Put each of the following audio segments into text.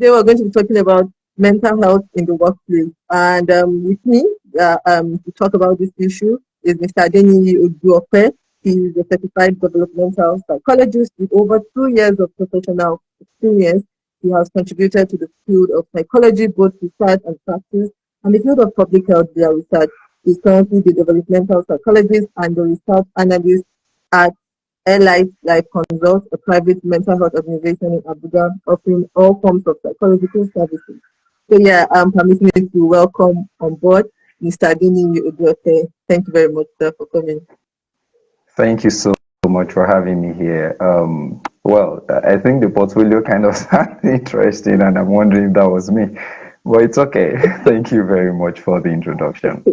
today we're going to be talking about mental health in the workplace. And with me to talk about this issue is Mr. Adeniyi Oduope. He is a certified developmental psychologist with over 2 years of professional experience. He has contributed to the field of psychology, both research and practice, and the field of public health via research. He's currently the developmental psychologist and the research analyst at Airlight Life Consult, a private mental health organization in Abuja, offering all forms of psychological services. So yeah, permit me to welcome on board Mr. Adeniyi Oduope. Thank you very much, sir, for coming. Thank you so much for having me here. Well, I think the portfolio kind of sounded interesting, and I'm wondering if that was me, but it's okay. Thank you very much for the introduction.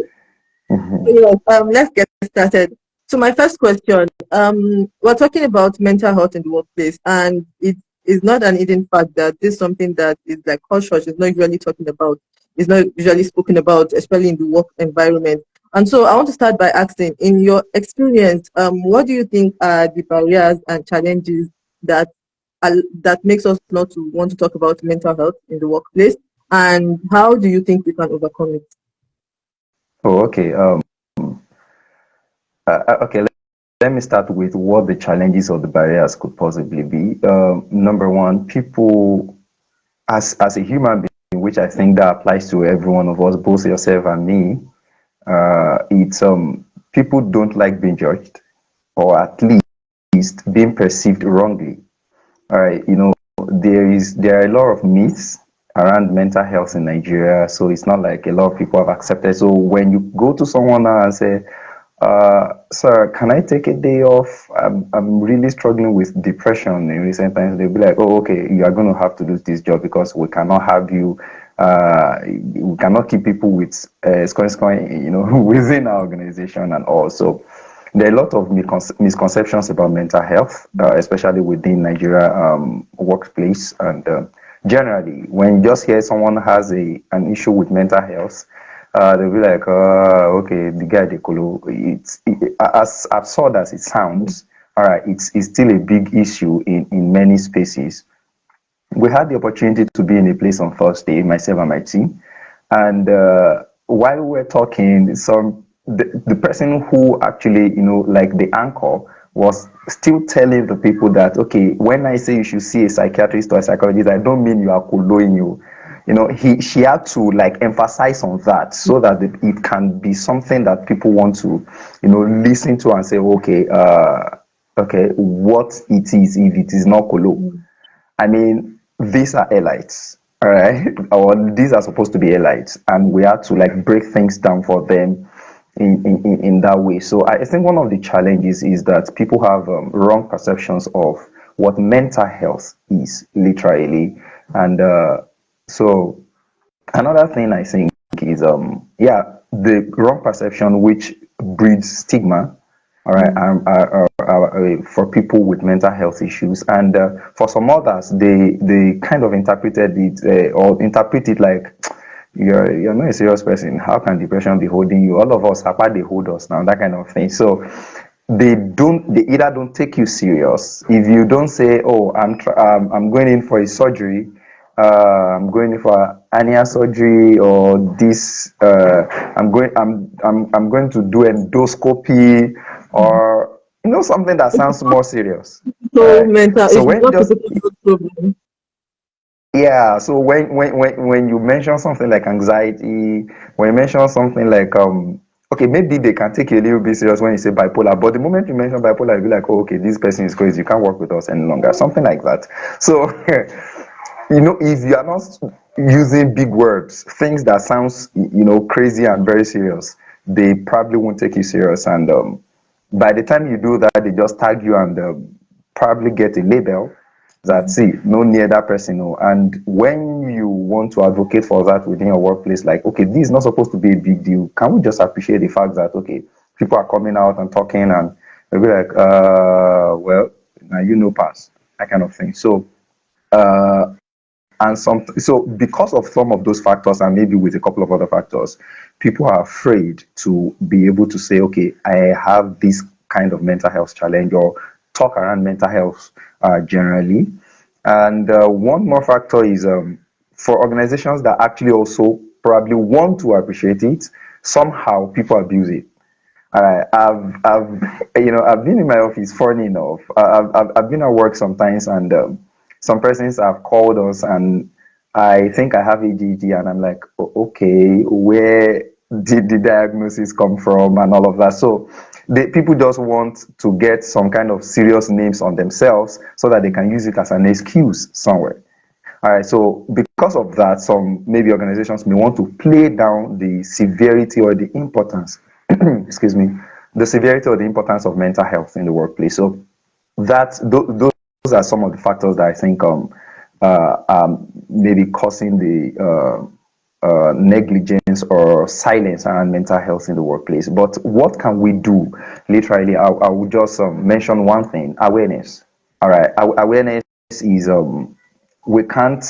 Yes, let's get started. So my first question, we're talking about mental health in the workplace, and it is not an hidden fact that this is something that is like hush hush. It's not usually talking about. It's not usually spoken about, especially in the work environment. And so I want to start by asking, in your experience, what do you think are the barriers and challenges that that makes us not to want to talk about mental health in the workplace, and how do you think we can overcome it? Oh, okay. Okay. Let me start with what the challenges or the barriers could possibly be. Number one, people, as a human being, which I think that applies to every one of us, both yourself and me. It's people don't like being judged, or at least being perceived wrongly. All right, there are a lot of myths around mental health in Nigeria, so it's not like a lot of people have accepted. So when you go to someone now and say, sir, can I take a day off? I'm really struggling with depression in recent times. They'll be like, oh, okay, you are going to have to do this job because we cannot have you. We cannot keep people with within our organization and all. So there are a lot of misconceptions about mental health, especially within Nigeria workplace. And generally, when you just hear someone has an issue with mental health, they'll be like, okay, the guy they call it's as absurd as it sounds. All right, it's still a big issue in many spaces. We had the opportunity to be in a place on Thursday, myself and my team, and while we were talking, the person who actually, like the anchor, was still telling the people that, okay, when I say you should see a psychiatrist or a psychologist, I don't mean you are coloing you. She had to like emphasize on that so that it can be something that people want to, listen to and say, okay, what it is if it is not colo. I mean, these are elites, all right, or these are supposed to be elites, and we have to like break things down for them in that way. So I think one of the challenges is that people have wrong perceptions of what mental health is literally, and so another thing I think is the wrong perception which breeds stigma, all right, for people with mental health issues, and for some others they kind of interpreted it or interpret it like you're not a serious person. How can depression be holding you? All of us, apart they hold us now, that kind of thing. So they either don't take you serious if you don't say, oh, I'm going in for a surgery, I'm going in for hernia surgery, or this I'm going to do endoscopy, or something that sounds more serious. So mental, So it's when not just a problem. yeah, so when you mention something like anxiety, when you mention something like okay, maybe they can take you a little bit serious when you say bipolar, but the moment you mention bipolar, you'll be like, oh, okay, this person is crazy, you can't work with us any longer, something like that. So if you are not using big words, things that sounds crazy and very serious, they probably won't take you serious. And by the time you do that, they just tag you and probably get a label that, see, no near that person. No. And when you want to advocate for that within your workplace, like, okay, this is not supposed to be a big deal. Can we just appreciate the fact that, okay, people are coming out and talking, and they'll be like, well, now pass, that kind of thing. So so because of some of those factors, and maybe with a couple of other factors, people are afraid to be able to say, okay, I have this kind of mental health challenge, or talk around mental health generally. And one more factor is for organizations that actually also probably want to appreciate it, somehow people abuse it. I've been in my office. Funny enough, I've been at work sometimes, and some persons have called us, and I think I have ADD, and I'm like, okay, where did the diagnosis come from, and all of that. So, the people just want to get some kind of serious names on themselves so that they can use it as an excuse somewhere. All right, so because of that, some maybe organizations may want to play down the severity or the importance, excuse me, the severity or the importance of mental health in the workplace. So those are some of the factors that I think maybe causing the negligence or silence around mental health in the workplace. But what can we do? Literally, I will just mention one thing: awareness. All right, awareness is we can't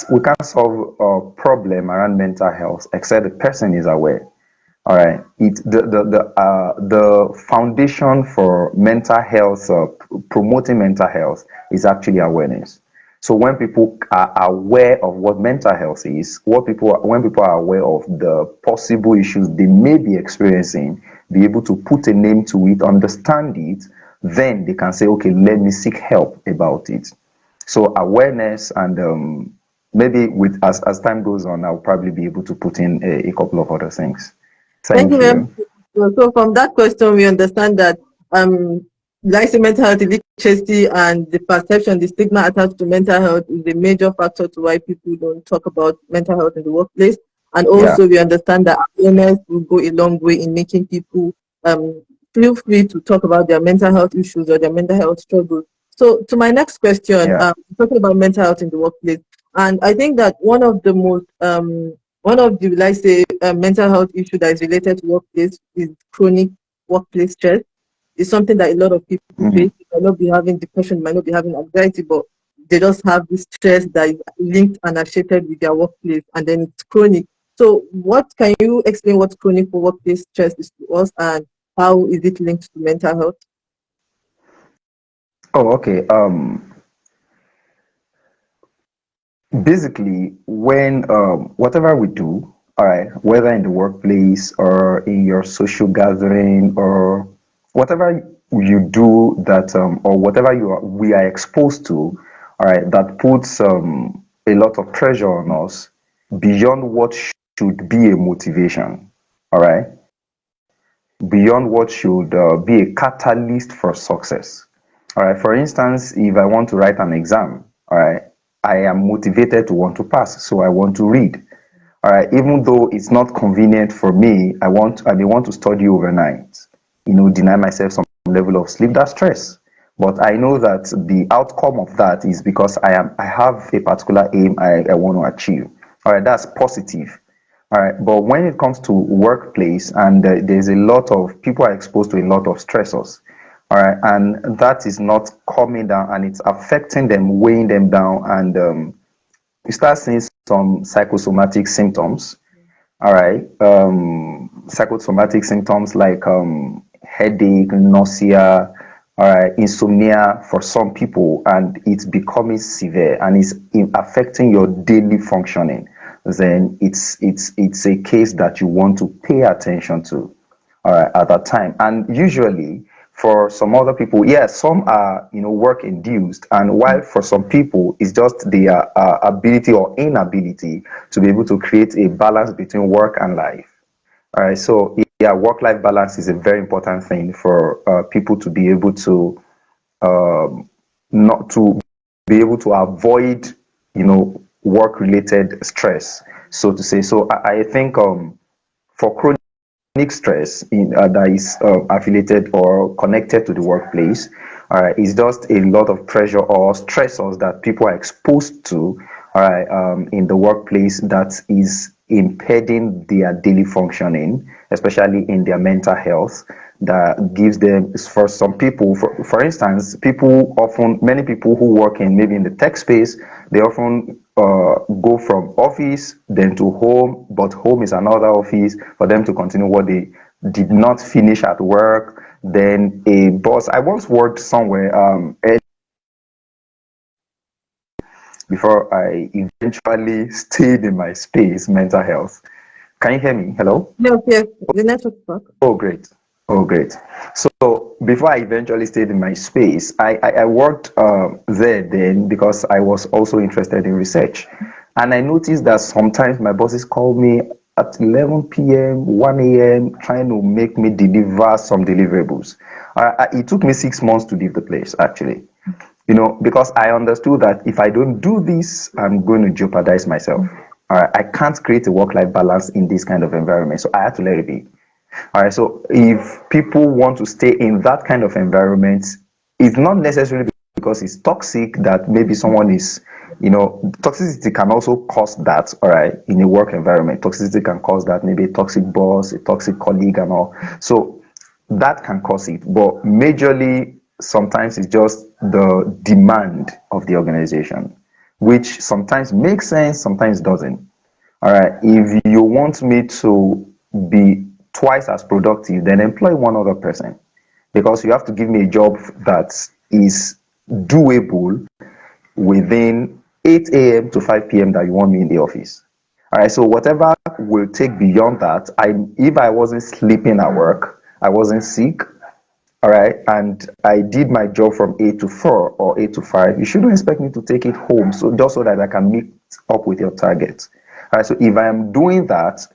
solve a problem around mental health except the person is aware. All right, the foundation for mental health, promoting mental health, is actually awareness. So when people are aware of what mental health is, when people are aware of the possible issues they may be experiencing, be able to put a name to it, understand it, then they can say, okay, let me seek help about it. So awareness, and maybe with as time goes on, I'll probably be able to put in a couple of other things. Thank you Thank very much. you. So from that question, we understand that like mental health literacy and the perception, the stigma attached to mental health is a major factor to why people don't talk about mental health in the workplace. And Yeah, also we understand that awareness will go a long way in making people um, feel free to talk about their mental health issues or their mental health struggles. So to my next question, yeah, talking about mental health in the workplace, and I think that one of the, let's say, mental health issue that is related to workplace is chronic workplace stress. It's something that a lot of people mhm. face. They might not be having depression, might not be having anxiety, but they just have this stress that is linked and associated with their workplace, and then it's chronic. So, what can you explain what chronic workplace stress is to us, and how is it linked to mental health? Oh, okay. Basically, when whatever we do, all right, whether in the workplace or in your social gathering or whatever you do that or whatever we are exposed to, all right, that puts a lot of pressure on us beyond what should be a motivation, all right, beyond what should be a catalyst for success. All right. For instance, if I want to write an exam, all right, I am motivated to want to pass, so I want to read. All right. Even though it's not convenient for me, I may want to study overnight. Deny myself some level of sleep. That's stress. But I know that the outcome of that is because I have a particular aim I want to achieve. All right. That's positive. All right, but when it comes to workplace, and there's a lot of people are exposed to a lot of stressors, all right, and that is not coming down, and it's affecting them, weighing them down, and you start seeing some psychosomatic symptoms. All right, psychosomatic symptoms like headache, nausea, all right, insomnia for some people, and it's becoming severe and it's affecting your daily functioning. Then it's a case that you want to pay attention to, all right, at that time. And usually for some other people, yes, some are work induced, and while for some people it's just their ability or inability to be able to create a balance between work and life. All right, so yeah, work-life balance is a very important thing for people to be able to not to be able to avoid, work-related stress, so to say. So I think for chronic stress that is affiliated or connected to the workplace, all right, is just a lot of pressure or stressors that people are exposed to, all right, in the workplace that is impeding their daily functioning, especially in their mental health. That gives them, for some people, for instance, many people who work in maybe in the tech space, they often go from office then to home, but home is another office for them to continue what they did not finish at work. Then a boss, I once worked somewhere, before I eventually stayed in my space, mental health. Can you hear me? Hello? Yes, yes, the network back. Oh, great. Oh, great. So before I eventually stayed in my space, I worked there then because I was also interested in research. And I noticed that sometimes my bosses called me at 11 p.m., 1 a.m., trying to make me deliver some deliverables. It took me 6 months to leave the place, actually. Because I understood that if I don't do this, I'm going to jeopardize myself. All right, I can't create a work-life balance in this kind of environment, so I had to let it be. All right, so if people want to stay in that kind of environment, it's not necessarily because it's toxic that maybe someone is, toxicity can also cause that, all right, in a work environment. Toxicity can cause that, maybe a toxic boss, a toxic colleague, and all. So that can cause it, but majorly, sometimes it's just the demand of the organization, which sometimes makes sense, sometimes doesn't. All right. If you want me to be twice as productive, then employ one other person because you have to give me a job that is doable within 8 a.m. to 5 p.m. that you want me in the office. All right. So whatever will take beyond that, if I wasn't sleeping at work, I wasn't sick, all right, and I did my job from 8 to 4 or 8 to 5, you shouldn't expect me to take it home. So just so that I can meet up with your target. All right, so if I am doing that,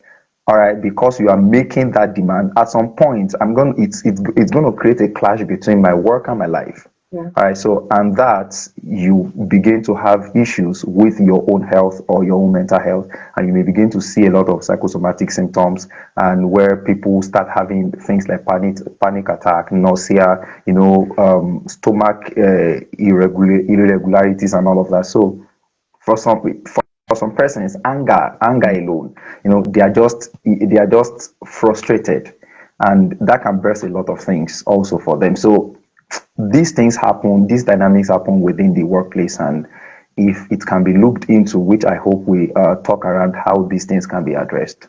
all right, because you are making that demand, at some point, it's going to create a clash between my work and my life. Yeah. All right, so and that you begin to have issues with your own health or your own mental health, and you may begin to see a lot of psychosomatic symptoms, and where people start having things like panic attack, nausea, stomach irregularities, and all of that. So for some persons, anger alone, they are just frustrated, and that can burst a lot of things also for them. So these things happen, these dynamics happen within the workplace, and if it can be looked into, which I hope we talk around how these things can be addressed.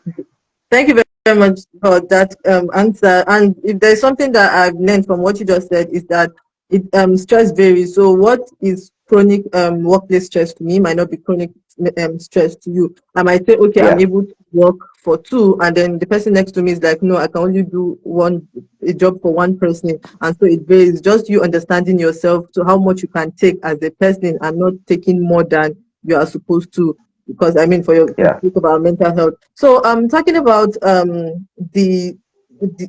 Thank you very much for that answer. And if there's something that I've learned from what you just said is that stress varies. So what is chronic workplace stress to me might not be chronic stress to you. I might say, okay, I'm Yeah, able to work for two, and then the person next to me is like, no, I can only do a job for one person, and so it varies. Just you understanding yourself to how much you can take as a person and not taking more than you are supposed to, because I mean, for your to yeah. speak about mental health. So I'm talking about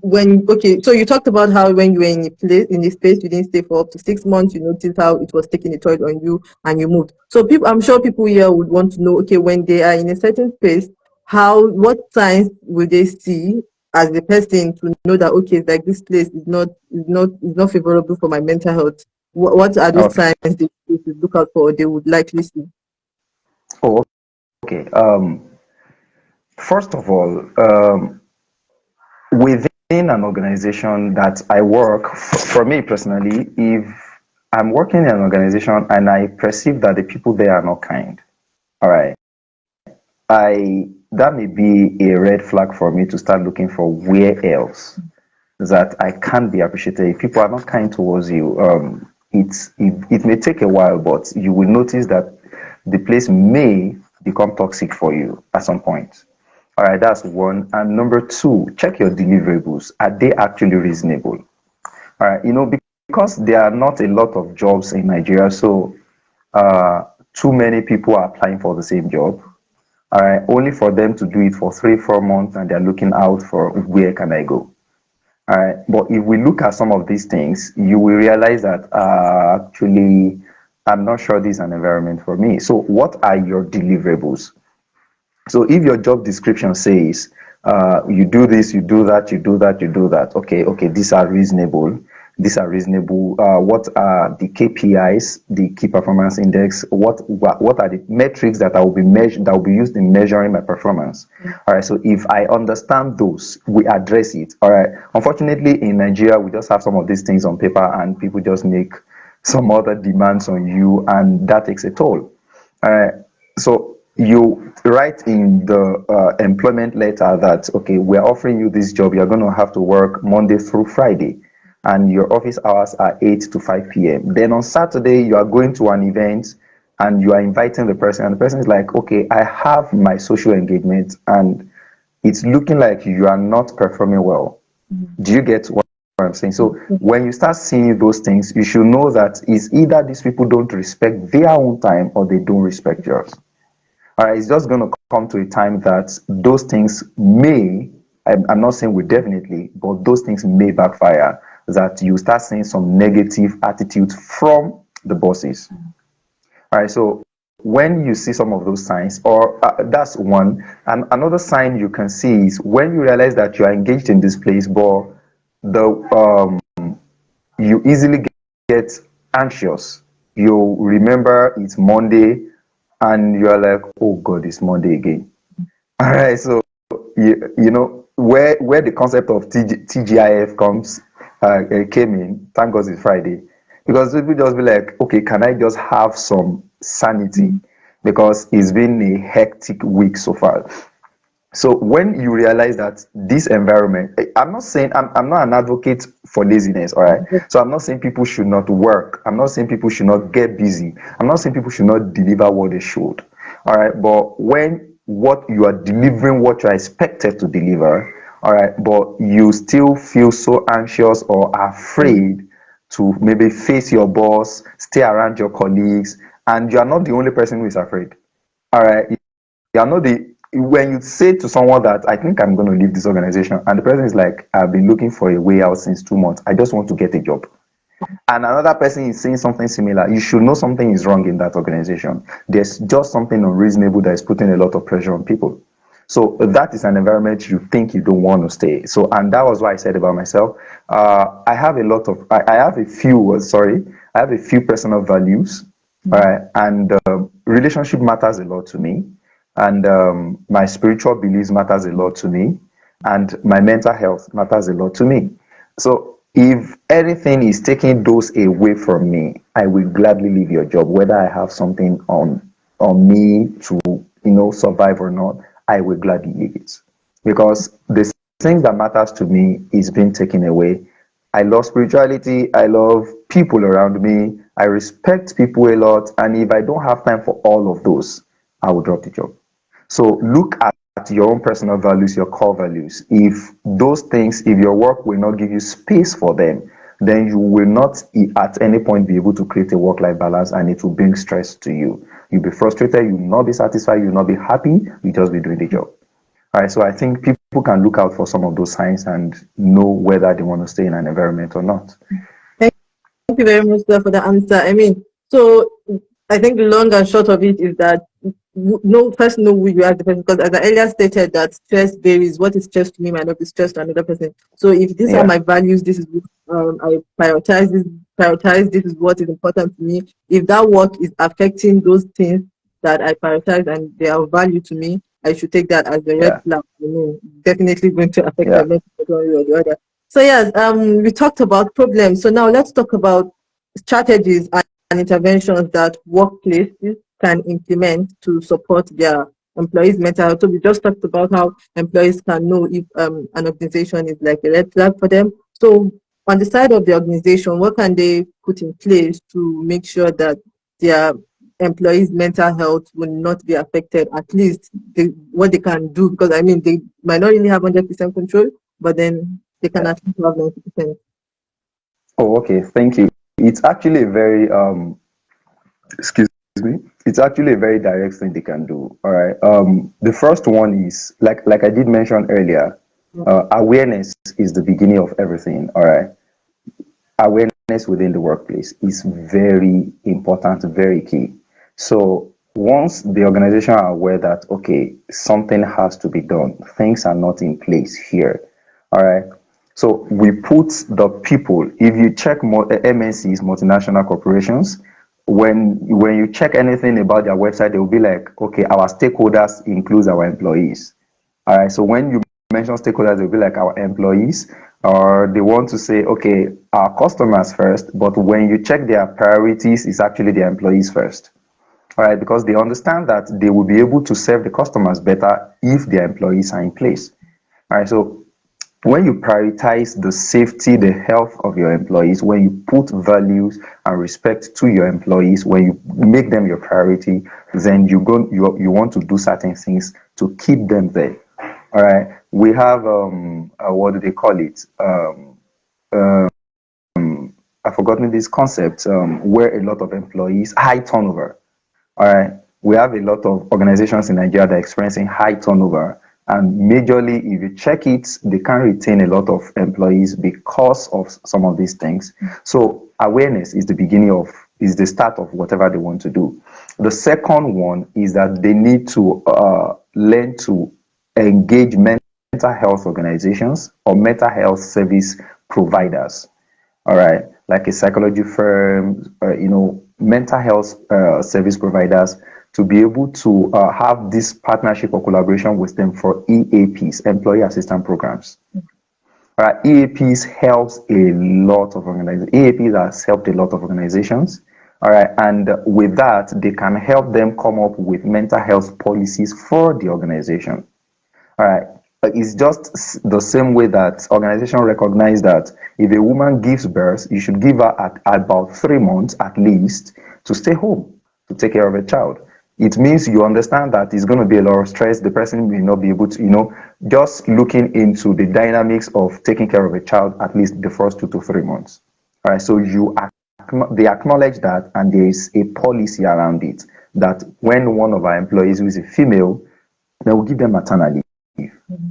when, okay, so you talked about how when you were in a place, in a space, you didn't stay for up to 6 months. You noticed how it was taking a toll on you, and you moved. So people, I'm sure people here would want to know, okay, when they are in a certain space, what signs will they see as the person to know that, okay, like this place is not favorable for my mental health? What are those Okay. signs they should look out for, or they would likely see? Oh, okay. First of all, within an organization that I work, for me personally, if I'm working in an organization and I perceive that the people there are not kind, all right, that may be a red flag for me to start looking for where else that I can't be appreciated. If people are not kind towards you, it may take a while, but you will notice that the place may become toxic for you at some point. All right, that's one. And number two, check your deliverables. Are they actually reasonable? All right, because there are not a lot of jobs in Nigeria, so too many people are applying for the same job. All right, only for them to do it for 3, 4 months, and they're looking out for where can I go. All right, but if we look at some of these things, you will realize that actually, I'm not sure this is an environment for me. So, what are your deliverables? So if your job description says you do this, you do that, you do that, you do that, okay, these are reasonable. These are reasonable. What are the KPIs, the key performance index? What are the metrics that I will be measured, that will be used in measuring my performance? All right. So if I understand those, we address it. All right. Unfortunately, in Nigeria, we just have some of these things on paper, and people just make some other demands on you, and that takes a toll. All right. So you write in the employment letter that, okay, we're offering you this job, you're going to have to work Monday through Friday, and your office hours are 8 to 5 p.m. Then on Saturday, you are going to an event, and you are inviting the person, and the person is like, okay, I have my social engagement and it's looking like you are not performing well. Do you get what I'm saying? So when you start seeing those things, you should know that it's either these people don't respect their own time or they don't respect yours. All right, it's just going to come to a time that those things may, I'm not saying we definitely, but those things may backfire, that you start seeing some negative attitudes from the bosses. All right, so when you see some of those signs, or that's one, and another sign you can see is when you realize that you are engaged in this place, but the you easily get anxious. You remember it's Monday, and you are like, oh God, it's Monday again. All right, so you know where the concept of TGIF comes came in. Thank God it's Friday, because people just be like, okay, can I just have some sanity? Because it's been a hectic week so far. So when you realize that this environment, I'm not saying I'm not an advocate for laziness, all right? So I'm not saying people should not work. I'm not saying people should not get busy. I'm not saying people should not deliver what they should, all right? But when what you are delivering, what you are expected to deliver, all right, but you still feel so anxious or afraid to maybe face your boss, stay around your colleagues, and you are not the only person who is afraid, all right? You are not the when you say to someone that I think I'm going to leave this organization, and the person is like, I've been looking for a way out since 2 months. I just want to get a job. And another person is saying something similar. You should know something is wrong in that organization. There's just something unreasonable that is putting a lot of pressure on people. So that is an environment you think you don't want to stay. So, and that was what I said about myself. I have a lot of, I have a few, I have a few personal values, right? And relationship matters a lot to me, and my spiritual beliefs matters a lot to me, and my mental health matters a lot to me. So if anything is taking those away from me, I will gladly leave your job, whether I have something on me to survive or not. I will gladly leave it, because the thing that matters to me is being taken away. I love spirituality. I love people around me. I respect people a lot, and if I don't have time for all of those, I will drop the job. So look at your own personal values, your core values. If those things, if your work will not give you space for them, then you will not at any point be able to create a work-life balance, and it will bring stress to you. You'll be frustrated, you'll not be satisfied, you'll not be happy, you'll just be doing the job. All right, so I think people can look out for some of those signs and know whether they want to stay in an environment or not. Thank you very much, sir, for the answer. I mean, so I think the long and short of it is that first know who you are, the person, because as I earlier stated that stress varies. What is stress to me might not be stress to another person. So if these are my values, this is I prioritize. This is what is important to me. If that work is affecting those things that I prioritize and they are of value to me, I should take that as the red flag. Definitely going to affect my mental health one way or the other. So yes, we talked about problems. So now let's talk about strategies and interventions that workplaces can implement to support their employees' mental health. So we just talked about how employees can know if an organization is like a red flag for them. So on the side of the organization, what can they put in place to make sure that their employees' mental health will not be affected? At least what they can do, because I mean they might not really have 100% control, but then they can at least have 90%. Oh, okay. Thank you. It's actually a very excuse me. It's actually a very direct thing they can do. All right. The first one is like I did mention earlier. Awareness is the beginning of everything. All right. Awareness within the workplace is very important, very key. So once the organization are aware that okay, something has to be done, things are not in place here. All right. So we put the people. If you check MNCs, multinational corporations, when you check anything about their website, they will be like, okay, our stakeholders includes our employees. All right. So when you mention stakeholders, they'll be like our employees, or they want to say, okay, our customers first. But when you check their priorities, it's actually their employees first. All right, because they understand that they will be able to serve the customers better if their employees are in place. All right, so when you prioritize the safety, the health of your employees, when you put values and respect to your employees, when you make them your priority, then you want to do certain things to keep them there. All right. We have what do they call it? I've forgotten this concept where a lot of employees high turnover. All right. We have a lot of organizations in Nigeria that are experiencing high turnover. And majorly, if you check it, they can't retain a lot of employees because of some of these things. So awareness is the start of whatever they want to do. The second one is that they need to learn to engage mental health organizations or mental health service providers. All right, like a psychology firm, mental health service providers, to be able to have this partnership or collaboration with them for EAPs, employee assistance programs. All right, EAPs helps a lot of organizations. EAPs has helped a lot of organizations. All right, and with that, they can help them come up with mental health policies for the organization. All right. It's just the same way that organization recognize that if a woman gives birth, you should give her at about 3 months at least to stay home to take care of a child. It means you understand that it's going to be a lot of stress. The person will not be able to, just looking into the dynamics of taking care of a child at least the first 2 to 3 months. All right. So they acknowledge that, and there is a policy around it that when one of our employees who is a female, they will give them maternity.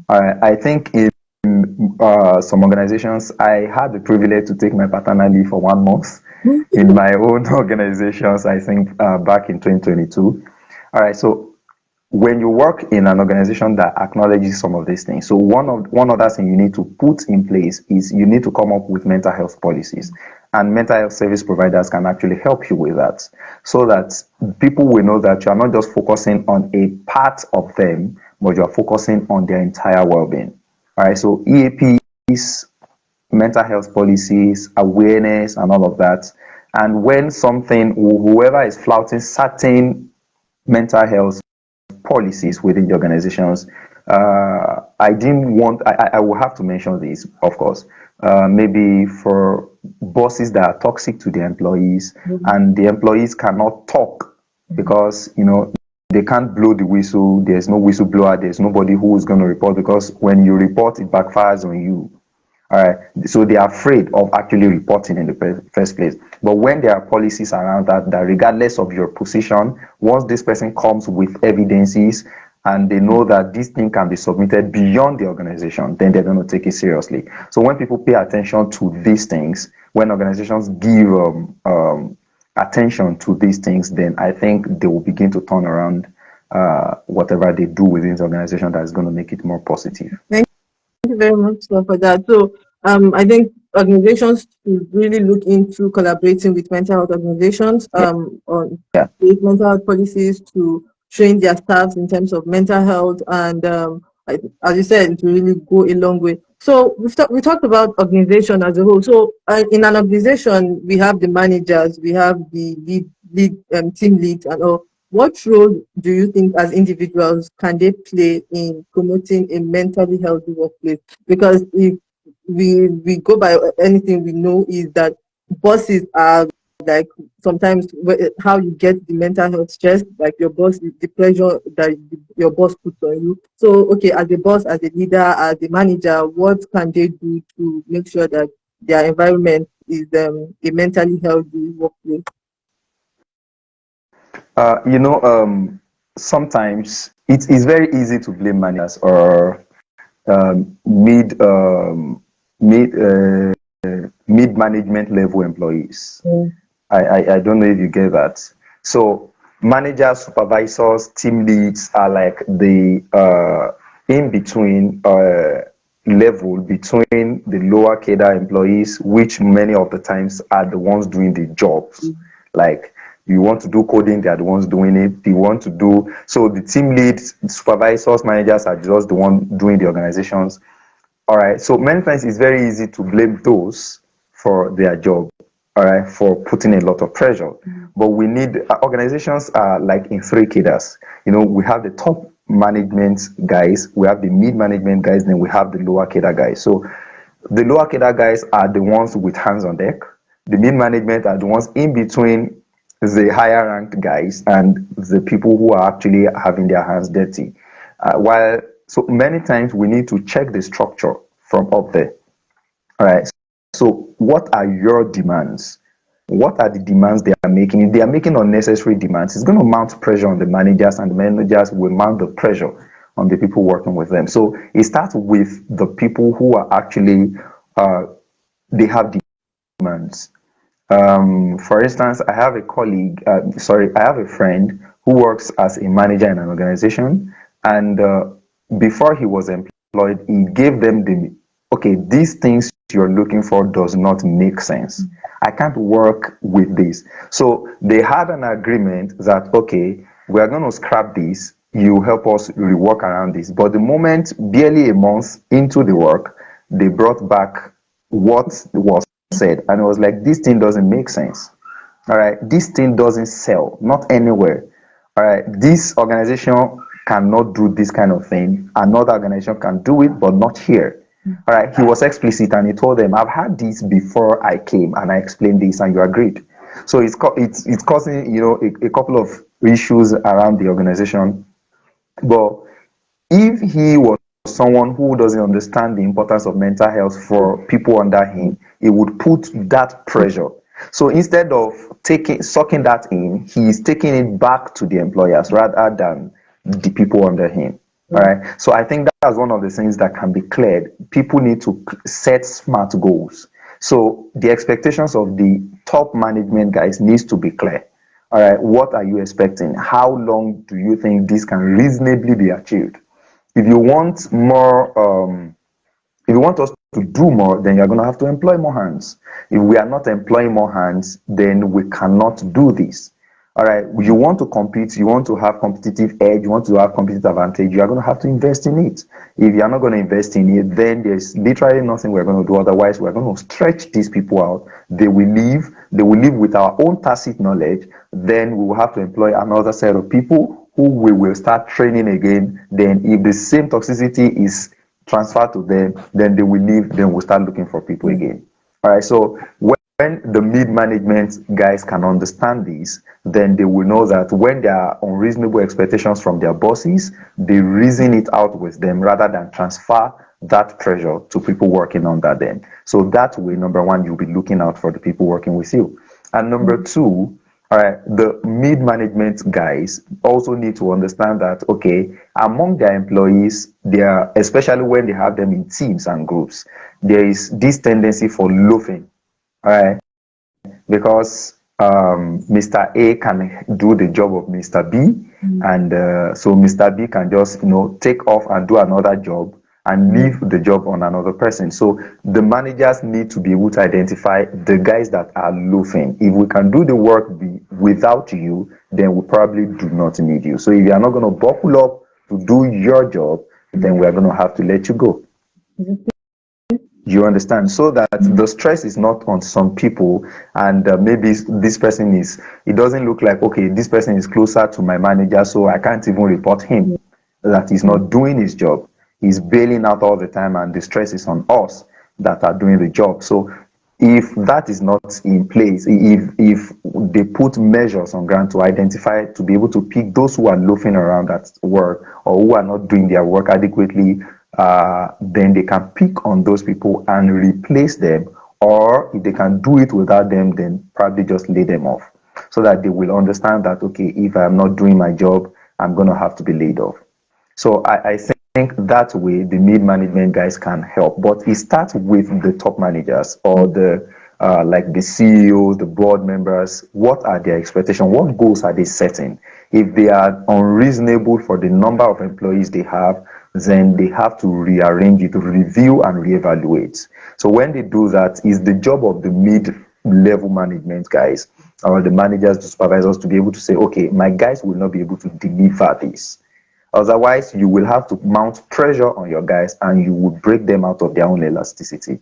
I think in some organizations, I had the privilege to take my paternal leave for 1 month in my own organizations, I think back in 2022. All right, so when you work in an organization that acknowledges some of these things, so one other thing you need to put in place is you need to come up with mental health policies. And mental health service providers can actually help you with that, so that people will know that you are not just focusing on a part of them, but you are focusing on their entire well-being. All right, so EAPs, mental health policies, awareness, and all of that. And when whoever is flouting certain mental health policies within the organizations, I will have to mention this, of course. Maybe for bosses that are toxic to the employees, and the employees cannot talk because, they can't blow the whistle. There's no whistleblower. There's nobody who is going to report, because when you report, it backfires on you. All right. So they are afraid of actually reporting in the first place. But when there are policies around that regardless of your position, once this person comes with evidences and they know that this thing can be submitted beyond the organization, then they're going to take it seriously. So when people pay attention to these things, when organizations give attention to these things, then I think they will begin to turn around whatever they do within the organization that is going to make it more positive. Thank you very much for that. So I think organizations should really look into collaborating with mental health organizations on mental health policies to train their staffs in terms of mental health, and as you said, it will really go a long way. So we talked about organization as a whole. So in an organization, we have the managers, we have the team leads, and all. What role do you think as individuals can they play in promoting a mentally healthy workplace? Because if we go by anything we know is that bosses are like sometimes how you get the mental health stress, like your boss, the pressure that your boss puts on you. So okay, as a boss, as a leader, as a manager, what can they do to make sure that their environment is a mentally healthy workplace? Sometimes it is very easy to blame managers or mid management level employees. I don't know if you get that. So managers, supervisors, team leads are like the in between level between the lower cadre employees, which many of the times are the ones doing the jobs. Like you want to do coding, they are the ones doing it. They want to do, so the team leads, supervisors, managers are just the one doing the organizations. All right. So many times it's very easy to blame those for their job, all right, for putting a lot of pressure. But we need organizations are like in three cadres. We have the top management guys, we have the mid management guys, then we have the lower cadre guys. So the lower cadre guys are the ones with hands on deck. The mid management are the ones in between the higher ranked guys and the people who are actually having their hands dirty. While so many times we need to check the structure from up there. All right. So what are your demands? What are the demands they are making? If they are making unnecessary demands, it's going to mount pressure on the managers, and the managers will mount the pressure on the people working with them. So it starts with the people who are actually they have demands. For instance, I have a colleague, I have a friend who works as a manager in an organization, and before he was employed, he gave them the okay, these things you're looking for does not make sense. I can't work with this. So they had an agreement that okay, we are going to scrap this. You help us rework around this. But the moment, barely a month into the work, they brought back what was said, and it was like, this thing doesn't make sense. All right, this thing doesn't sell, not anywhere. All right, this organization cannot do this kind of thing. Another organization can do it, but not here. All right, he was explicit and he told them, I've had this before I came and I explained this and you agreed. So it's causing, you know, a couple of issues around the organization. But if he was someone who doesn't understand the importance of mental health for people under him, he would put that pressure. So instead of sucking that in, he is taking it back to the employers rather than the people under him. All right. So I think that's one of the things that can be cleared. People need to set smart goals. So the expectations of the top management guys needs to be clear. All right. What are you expecting? How long do you think this can reasonably be achieved? If you want more, if you want us to do more, then you're going to have to employ more hands. If we are not employing more hands, then we cannot do this. All right, you want to compete, you want to have competitive edge, you want to have competitive advantage, you are going to have to invest in it. If you are not going to invest in it, then there's literally nothing we're going to do. Otherwise, we're going to stretch these people out. They will leave with our own tacit knowledge. Then we will have to employ another set of people who we will start training again. Then if the same toxicity is transferred to them, then they will leave, then we'll start looking for people again. All right, so when the mid-management guys can understand this, then they will know that when there are unreasonable expectations from their bosses, they reason it out with them rather than transfer that pressure to people working under them. So that way, number one, you'll be looking out for the people working with you. And number two, all right, the mid-management guys also need to understand that, okay, among their employees, especially when they have them in teams and groups, there is this tendency for loafing. All right, because Mr. A can do the job of Mr. B, and so Mr. B can just take off and do another job and leave the job on another person. So the managers need to be able to identify the guys that are loafing. If we can do the work without you, then we probably do not need you. So if you are not going to buckle up to do your job, then we are going to have to let you go. You understand? So that the stress is not on some people, and maybe this person it doesn't look like, okay, this person is closer to my manager, so I can't even report him, that he's not doing his job. He's bailing out all the time, and the stress is on us that are doing the job. So if that is not in place, if they put measures on ground to identify, to be able to pick those who are loafing around at work or who are not doing their work adequately, then they can pick on those people and replace them, or if they can do it without them, then probably just lay them off, so that they will understand that, okay, if I'm not doing my job, I'm going to have to be laid off. So I think that way the mid-management guys can help, but it starts with the top managers or the like the CEO, the board members. What are their expectations? What goals are they setting? If they are unreasonable for the number of employees they have, then they have to rearrange it, review and reevaluate. So when they do that, it's the job of the mid-level management guys or the managers, the supervisors, to be able to say, okay, my guys will not be able to deliver this. Otherwise, you will have to mount pressure on your guys and you will break them out of their own elasticity.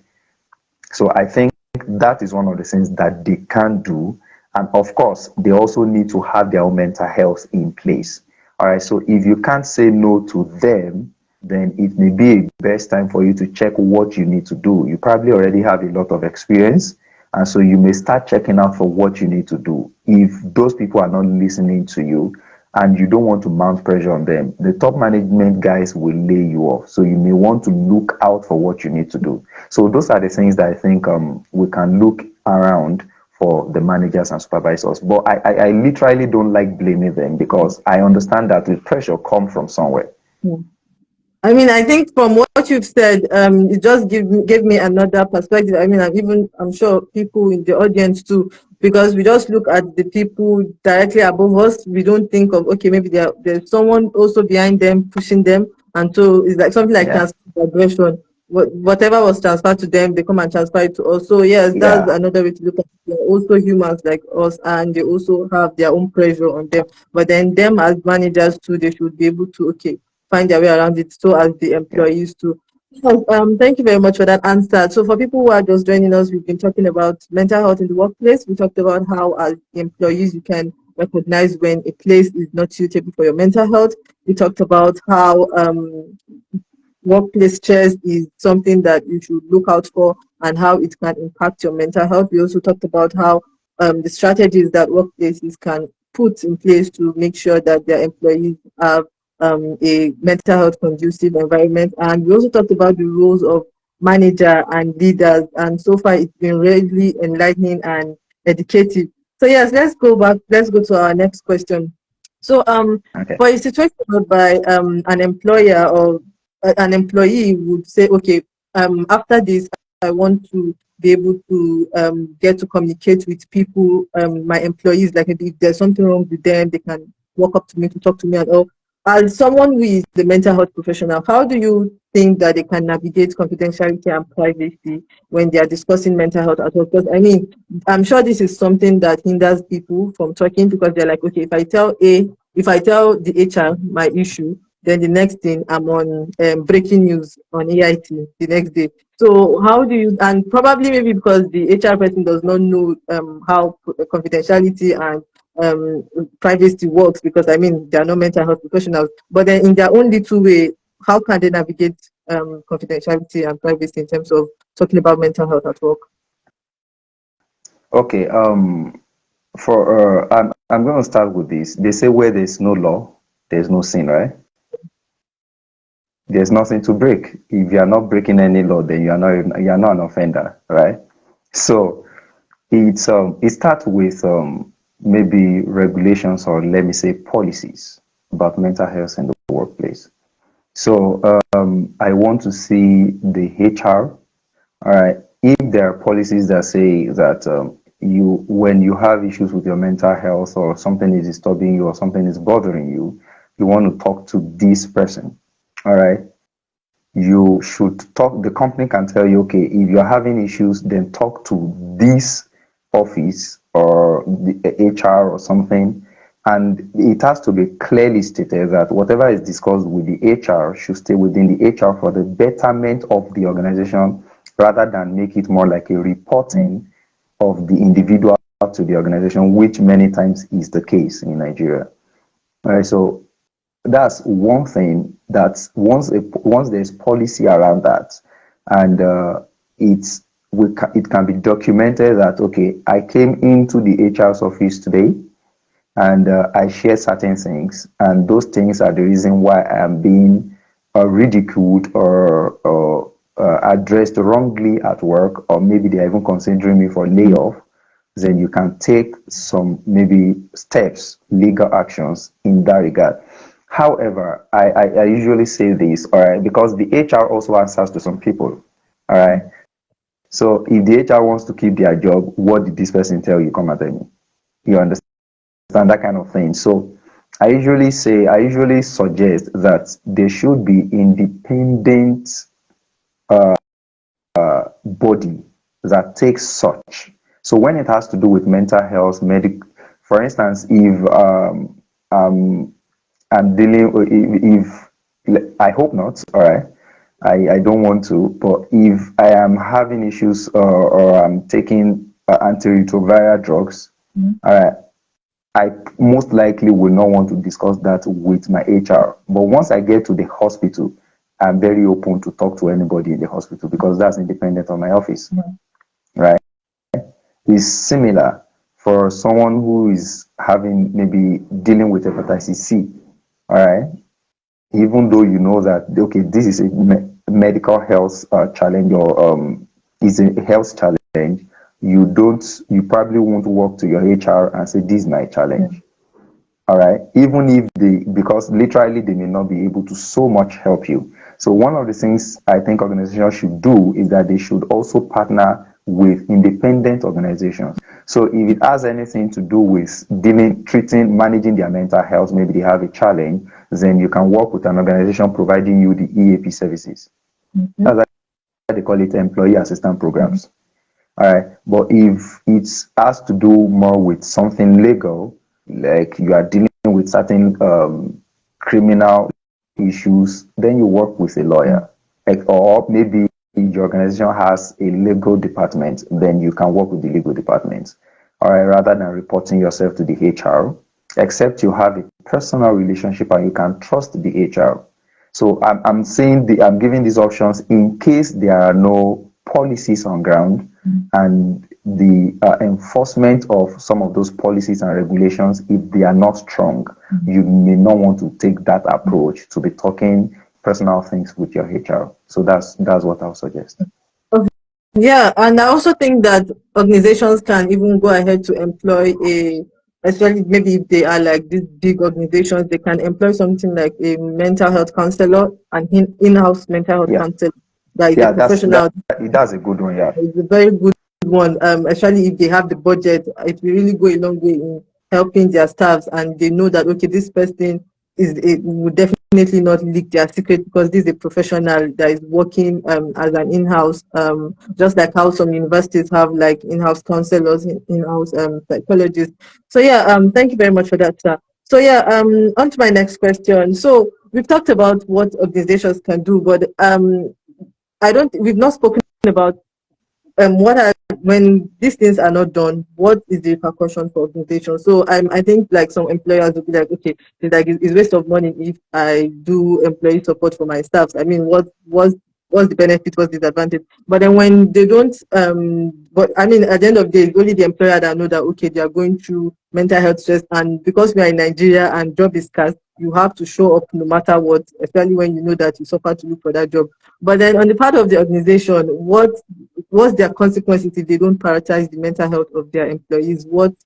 So I think that is one of the things that they can do. And of course, they also need to have their own mental health in place. All right, so if you can't say no to them, then it may be a best time for you to check what you need to do. You probably already have a lot of experience, and so you may start checking out for what you need to do. If those people are not listening to you and you don't want to mount pressure on them, the top management guys will lay you off. So you may want to look out for what you need to do. So those are the things that I think we can look around for the managers and supervisors. But I literally don't like blaming them, because I understand that the pressure comes from somewhere. Yeah. I mean, I think from what you've said, it just gave me another perspective. I mean, I'm sure people in the audience too, because we just look at the people directly above us. We don't think of, okay, maybe there's someone also behind them pushing them, and so it's like something like Yeah, transfer aggression. Whatever was transferred to them, they come and transfer it to us. So yes, that's yeah, another way to look at it. They're also humans like us, and they also have their own pressure on them. But then them as managers too, they should be able to, okay, find their way around it, so as the yeah, employees too. So, thank you very much for that answer. So for people who are just joining us, we've been talking about mental health in the workplace. We talked about how as employees you can recognize when a place is not suitable for your mental health. We talked about how workplace stress is something that you should look out for and how it can impact your mental health. We also talked about how the strategies that workplaces can put in place to make sure that their employees have a mental health conducive environment. And we also talked about the roles of manager and leaders. And so far, it's been really enlightening and educative. So yes, let's go back. Let's go to our next question. So okay, for a situation whereby an employer or an employee would say, okay, after this, I want to be able to get to communicate with people, my employees, like maybe if there's something wrong with them, they can walk up to me to talk to me and all. As someone who is the mental health professional, how do you think that they can navigate confidentiality and privacy when they are discussing mental health at work? Because I mean, I'm sure this is something that hinders people from talking, because they're like, okay, if I tell the HR my issue, then the next thing I'm on breaking news on AIT the next day. So how do you, and probably maybe because the HR person does not know how confidentiality and privacy works, because I mean, they are not mental health professionals, but then in their own little way, how can they navigate confidentiality and privacy in terms of talking about mental health at work? okay. I'm going to start with this. They say where there's no law, there's no sin, right? There's nothing to break. If you are not breaking any law, then you are not an offender, right? So it starts with maybe regulations, or let me say policies about mental health in the workplace. So I want to see the HR. All right. If there are policies that say that when you have issues with your mental health, or something is disturbing you, or something is bothering you, you want to talk to this person. All right. You should talk. The company can tell you, okay, if you're having issues, then talk to this office or the HR or something. And it has to be clearly stated that whatever is discussed with the HR should stay within the HR for the betterment of the organization, rather than make it more like a reporting of the individual to the organization, which many times is the case in Nigeria. All right, so that's one thing. That once there's policy around that, and it can be documented that, okay, I came into the HR's office today, and I share certain things, and those things are the reason why I am being ridiculed, or addressed wrongly at work, or maybe they are even considering me for layoff. Then you can take some maybe steps, legal actions in that regard. However, I usually say this, all right, because the HR also answers to some people, all right. So if the HR wants to keep their job, what did this person tell you? Come and tell me. You understand that kind of thing. So I usually suggest that there should be independent body that takes such. So when it has to do with mental health, for instance, if I'm dealing with, if I hope not, all right. I don't want to, but if I am having issues, or I'm taking antiretroviral drugs, all right, I most likely will not want to discuss that with my HR. But once I get to the hospital, I'm very open to talk to anybody in the hospital because that's independent of my office, right? It's similar for someone who is having maybe dealing with hepatitis C, all right? Even though you know that, okay, this is a medical health challenge or is a health challenge, you probably won't walk to your HR and say, this is my challenge. All right. Even if because literally they may not be able to so much help you. So one of the things I think organizations should do is that they should also partner with independent organizations. So if it has anything to do with treating, managing their mental health, maybe they have a challenge, then you can work with an organization providing you the EAP services. That's why they call it employee assistance programs. All right. But if it has to do more with something legal, like you are dealing with certain criminal issues, then you work with a lawyer. Or maybe your organization has a legal department, then you can work with the legal department. All right, rather than reporting yourself to the HR, except you have a personal relationship and you can trust the HR. So I'm giving these options in case there are no policies on ground and the enforcement of some of those policies and regulations, if they are not strong, you may not want to take that approach to be talking personal things with your HR. So that's what I'll suggest. Yeah, and I also think that organizations can even go ahead to employ especially maybe if they are like these big organizations, they can employ something like a mental health counselor, an in-house mental health Yeah, counselor that is a yeah, professional. that's a good one. Yeah, It's a very good one, especially if they have the budget. It will really go a long way in helping their staffs, and they know that okay, this person would definitely not leak their secret because this is a professional that is working as an in-house, just like how some universities have like in-house counselors, in-house psychologists. So yeah, thank you very much for that, sir. So yeah, on to my next question. So we've talked about what organizations can do, but we've not spoken about what are when these things are not done, what is the repercussion for organization? So I think like some employers will be like, okay, it's waste of money if I do employee support for my staff. I mean, what's the benefit, what's the disadvantage? But then when they don't, but I mean, at the end of the day, it's only the employer that know that okay, they are going through mental health stress, and because we are in Nigeria and job is scarce, you have to show up no matter what, especially when you know that you suffer to look for that job. But then on the part of the organization, what's their consequences if they don't prioritize the mental health of their employees? What's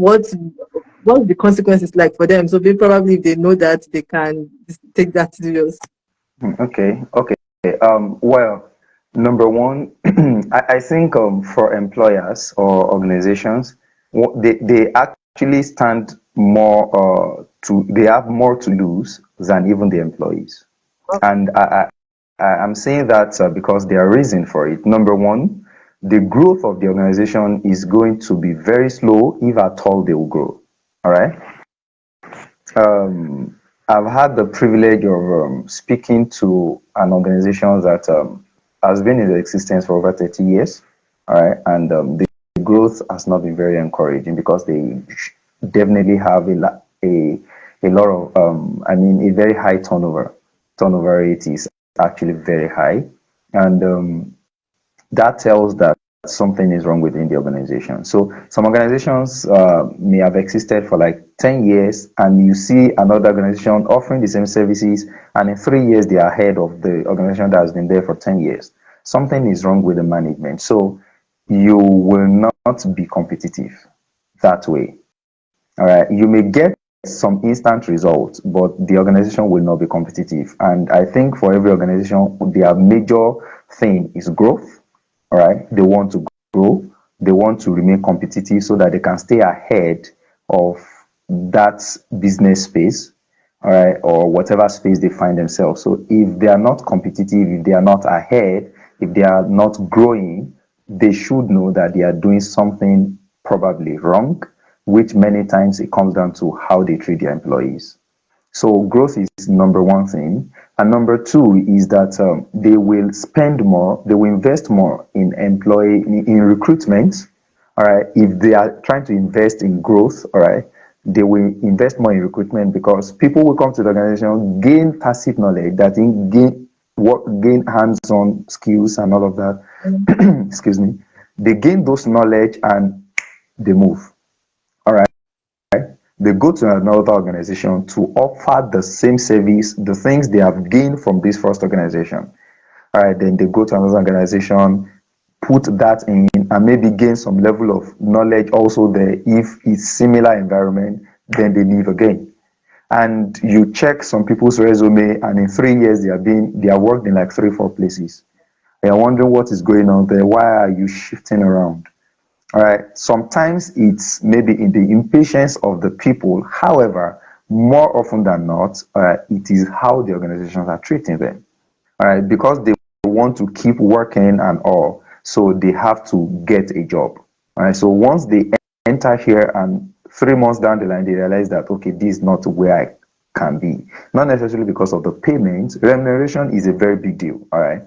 what's the consequences like for them? So they probably, if they know that, they can take that serious. Okay. Well, number one, I think for employers or organizations, they actually stand more they have more to lose than even the employees. And I'm saying that because there are reasons for it. Number one, the growth of the organization is going to be very slow, if at all they will grow. All right. I've had the privilege of speaking to an organization that has been in existence for over 30 years. All right. And the growth has not been very encouraging because they definitely have a lot of, a very high turnover. Turnover rate is actually very high. And that tells that something is wrong within the organization. So some organizations may have existed for like 10 years and you see another organization offering the same services and in 3 years they are ahead of the organization that has been there for 10 years. Something is wrong with the management. So you will not be competitive that way. All right. You may get some instant results, but the organization will not be competitive. And I think for every organization, their major thing is growth. All right. They want to grow. They want to remain competitive so that they can stay ahead of that business space, all right, or whatever space they find themselves. So if they are not competitive, if they are not ahead, if they are not growing, they should know that they are doing something probably wrong, which many times it comes down to how they treat their employees. So growth is number one thing. And number two is that they will spend more, they will invest more in recruitment. All right. If they are trying to invest in growth, all right, they will invest more in recruitment because people will come to the organization, gain passive knowledge, that gain hands-on skills and all of that. Excuse me. They gain those knowledge and they move. All right. They go to another organization to offer the same service, the things they have gained from this first organization. All right. Then they go to another organization, put that in, and maybe gain some level of knowledge also there. If it's similar environment, then they leave again. And you check some people's resume, and in 3 years they are worked in like 3-4 places. You're wondering what is going on there. Why are you shifting around? All right. Sometimes it's maybe in the impatience of the people. However, more often than not, it is how the organizations are treating them. All right, because they want to keep working and all, so they have to get a job. All right. So once they enter here and 3 months down the line, they realize that okay, this is not where I can be. Not necessarily because of the payment. Remuneration is a very big deal. All right.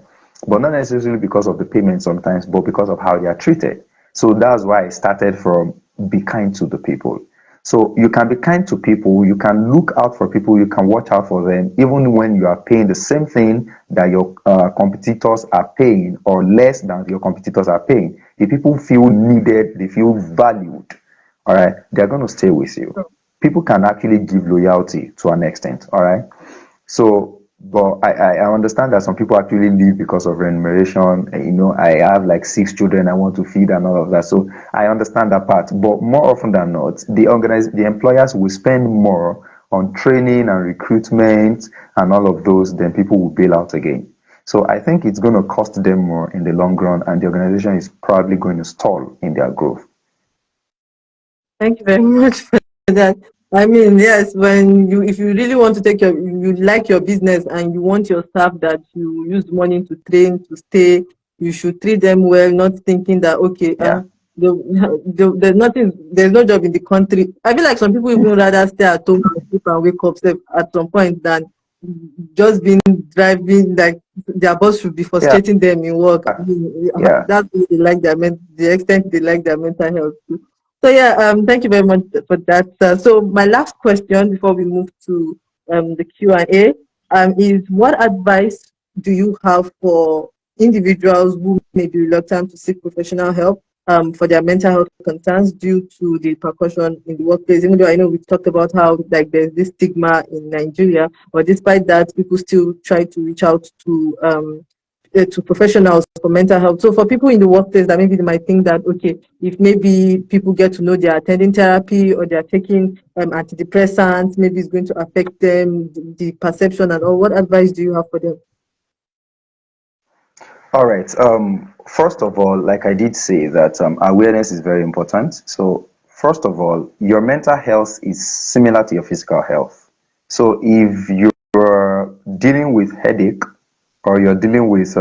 But not necessarily because of the payment sometimes, but because of how they are treated. So that's why I started from be kind to the people. So you can be kind to people, you can look out for people, you can watch out for them, even when you are paying the same thing that your competitors are paying or less than your competitors are paying. If people feel needed, they feel valued, all right, they're going to stay with you. People can actually give loyalty to an extent, all right? So, but I understand that some people actually leave because of remuneration. I have like 6 children I want to feed and all of that. So I understand that part. But more often than not, the employers will spend more on training and recruitment and all of those than people will bail out again. So I think it's going to cost them more in the long run, and the organization is probably going to stall in their growth. Thank you very much for that. I mean, yes, if you really want to you like your business and you want your staff that you use money to train to stay, you should treat them well, not thinking that, okay, Yeah. there's no job in the country. I feel like some people even rather stay at home and sleep and wake up at some point than just being driving, like their boss should be frustrating them in work. I mean, Yeah. that's they like the extent they like their mental health too. So yeah, thank you very much for that. So my last question before we move to the Q&A is, what advice do you have for individuals who may be reluctant to seek professional help for their mental health concerns due to the repercussion in the workplace? Even though I know we talked about how like there's this stigma in Nigeria, but despite that, people still try to reach out to professionals for mental health. So for people in the workplace that maybe they might think that, okay, if maybe people get to know they're attending therapy or they're taking antidepressants, maybe it's going to affect them, the perception and all. What advice do you have for them? All right. First of all, like I did say, that awareness is very important. So, first of all, your mental health is similar to your physical health. So, if you're dealing with headache or you're dealing with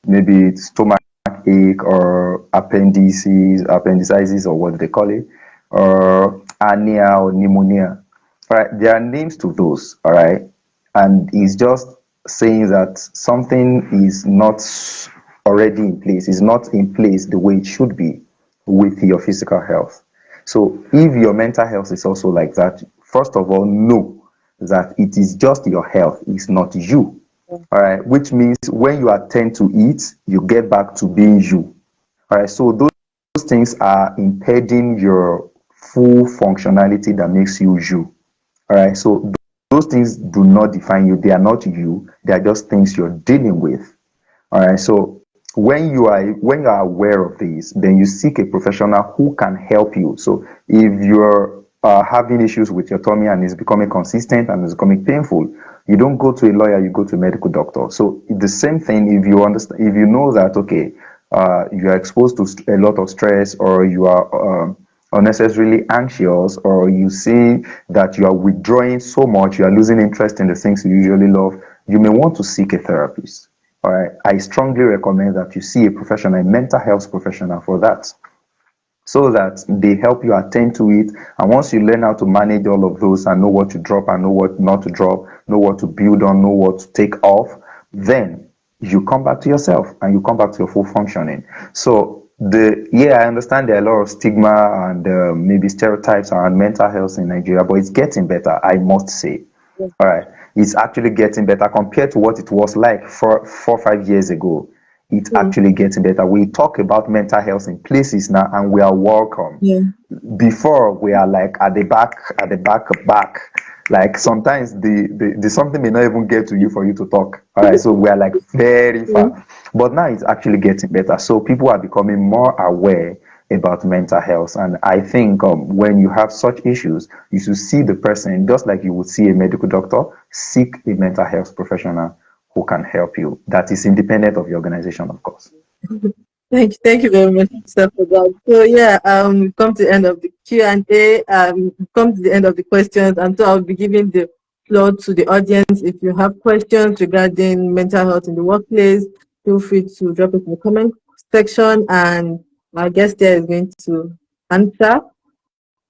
maybe stomach ache or appendicitis or what they call it, or hernia or pneumonia, all right, there are names to those, all right, and it's just saying that something is not already in place, is not in place the way it should be with your physical health. So if your mental health is also like that, first of all, know that it is just your health, it's not you. All right, which means when you attend to it, you get back to being you. All right, so those things are impeding your full functionality that makes you you. All right, so those things do not define you, they are not you, they are just things you're dealing with. All right, so when you are aware of this, then you seek a professional who can help you. So if you're having issues with your tummy and it's becoming consistent and it's becoming painful, you don't go to a lawyer, you go to a medical doctor. So the same thing, if you understand, if you know that okay, you are exposed to a lot of stress, or you are unnecessarily anxious, or you see that you are withdrawing so much, you are losing interest in the things you usually love, you may want to seek a therapist. All right, I strongly recommend that you see a professional, a mental health professional for that, so that they help you attend to it. And once you learn how to manage all of those and know what to drop and know what not to drop, know what to build on, know what to take off, then you come back to yourself and you come back to your full functioning. So I understand there are a lot of stigma and maybe stereotypes around mental health in Nigeria, but it's getting better, I must say. Yeah. All right, it's actually getting better compared to what it was like 4 or 5 years ago. It's Mm. actually getting better. We talk about mental health in places now, and we are welcome. Yeah. Before, we are like at the back. Like sometimes the something may not even get to you for you to talk. All right, so we are like very Mm. far. But now it's actually getting better. So people are becoming more aware about mental health. And I think when you have such issues, you should see the person just like you would see a medical doctor, seek a mental health professional who can help you. That is independent of your organization, of course. Thank you very much, sir, for that. So yeah, we've come to the end of the Q&A. We've come to the end of the questions, and so I'll be giving the floor to the audience. If you have questions regarding mental health in the workplace, feel free to drop it in the comment section, and my guest there is going to answer.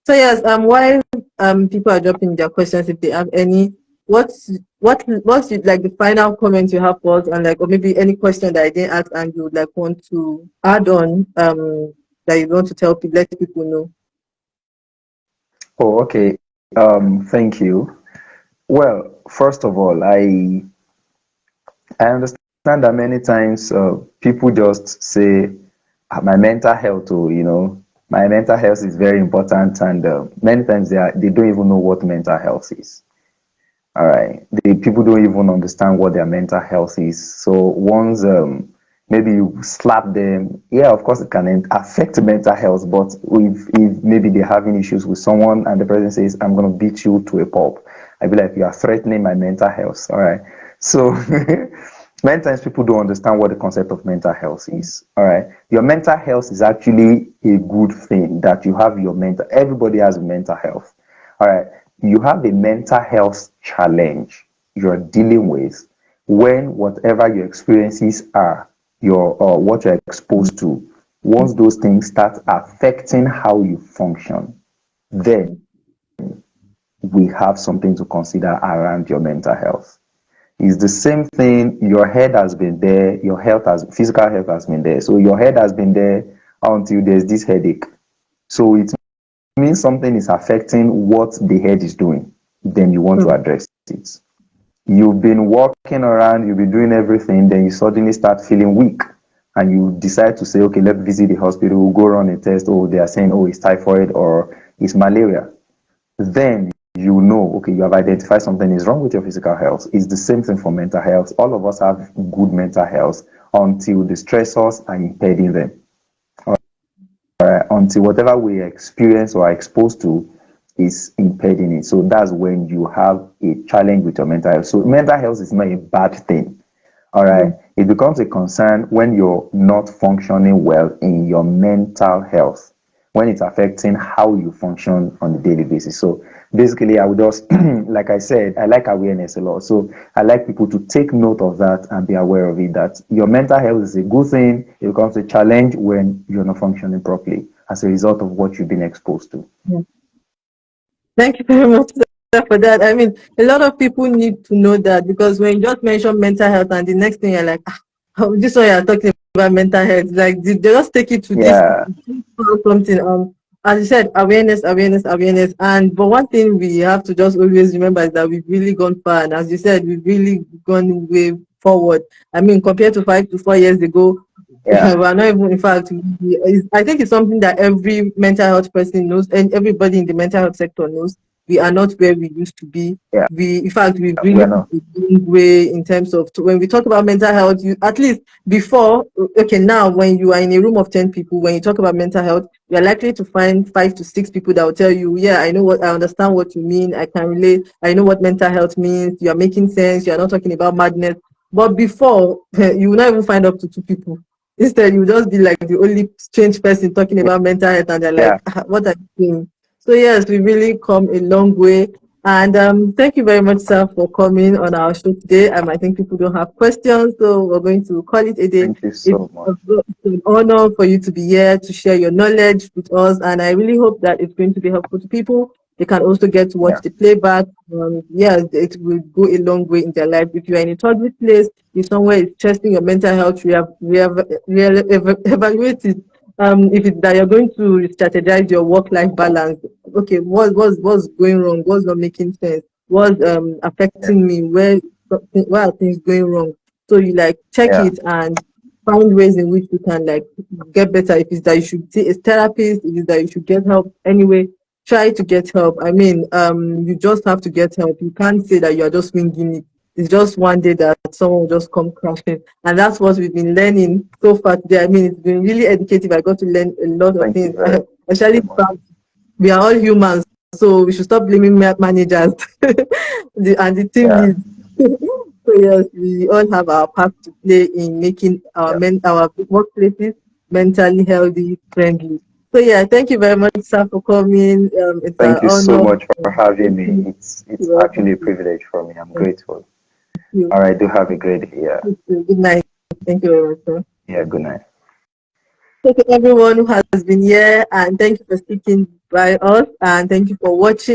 So yes, while people are dropping their questions, if they have any, what's like the final comment you have for us, and like, or maybe any question that I didn't ask and you would like want to add on, that you want to tell people, let people know. Oh, okay. Thank you. Well, first of all, I understand that many times people just say, "Ah, my mental health, oh, my mental health is very important," and many times they don't even know what mental health is. All right, the people don't even understand what their mental health is. So once maybe you slap them, yeah, of course it can affect mental health. But if maybe they're having issues with someone and the person says, "I'm gonna beat you to a pulp," I'd be like, "You are threatening my mental health." All right, so many times people don't understand what the concept of mental health is. All right, your mental health is actually a good thing that you have your mental. Everybody has mental health. All right, you have a mental health challenge you're dealing with when whatever your experiences are, your what you're exposed to, once those things start affecting how you function, then we have something to consider around your mental health. It's the same thing. Your head has been there, your physical health has been there. So your head has been there until there's this headache. So it means something is affecting what the head is doing. Then you want to Mm. address it. You've been walking around, you've been doing everything, then you suddenly start feeling weak. And you decide to say, okay, let's visit the hospital, go run a test. Oh, they are saying, oh, it's typhoid or it's malaria. Then you know, okay, you have identified something is wrong with your physical health. It's the same thing for mental health. All of us have good mental health until the stressors are impeding them. Until whatever we experience or are exposed to is impeding it. So that's when you have a challenge with your mental health. So mental health is not a bad thing. All right. Mm. It becomes a concern when you're not functioning well in your mental health, when it's affecting how you function on a daily basis. So basically, I would just, like I said, I like awareness a lot. So I like people to take note of that and be aware of it, that your mental health is a good thing. It becomes a challenge when you're not functioning properly as a result of what you've been exposed to. Yeah. Thank you very much, sir, for that. I mean, a lot of people need to know that, because when you just mention mental health and the next thing you're like, this one you're talking about mental health, like they just take it to this Yeah. something. As you said, awareness, awareness, awareness. And but one thing we have to just always remember is that we've really gone far, and as you said, we've really gone way forward. I mean, compared to 5 to 4 years ago, we Yeah. are not even. In fact, I think it's something that every mental health person knows, and everybody in the mental health sector knows. We are not where we used to be. Yeah. In fact, we've We really are not. come a long way in terms of, when we talk about mental health, you at least before, okay, now when you are in a room of 10 people, when you talk about mental health, you're likely to find 5 to 6 people that will tell you, yeah, I understand what you mean, I can relate, I know what mental health means, you're making sense, you're not talking about madness. But before, you will not even find up to 2 people. Instead, you will just be like the only strange person talking about mental health, and they're like, Yeah. what are you doing? So yes, we really come a long way. And thank you very much, sir, for coming on our show today. I think people don't have questions, so we're going to call it a day. Thank you It's so much. an honor for you to be here to share your knowledge with us, and I really hope that it's going to be helpful to people. They can also get to watch Yeah. the playback. Yeah, it will go a long way in their life. If you are in a toxic place, if somewhere is testing your mental health, evaluate it. if it's that you're going to strategize your work-life balance, okay, what's going wrong? What's not making sense? What's Yeah. affecting me? Where are things going wrong? So you like check Yeah. it and find ways in which you can like get better. If it's that you should see a therapist, if it's that you should get help anyway, try to get help. I mean, you just have to get help. You can't say that you're just winging it. It's just one day that someone will just come crashing. And that's what we've been learning so far today. I mean, it's been really educative. I got to learn a lot of Thank you things, very, especially very the much. fact we are all humans. So we should stop blaming managers and the team Yeah. leads. So yes, we all have our part to play in making Yeah. our workplaces mentally healthy, friendly. So yeah, thank you very much, sir, for coming. It's an Thank you so honor. much for having Thank me. you. It's You're welcome. actually a privilege for me. I'm Thank grateful. you. All right. Do have a great day. Yeah. Good night. Thank you very much, sir. Yeah. Good night. Thank you everyone who has been here, and thank you for sticking by us, and thank you for watching.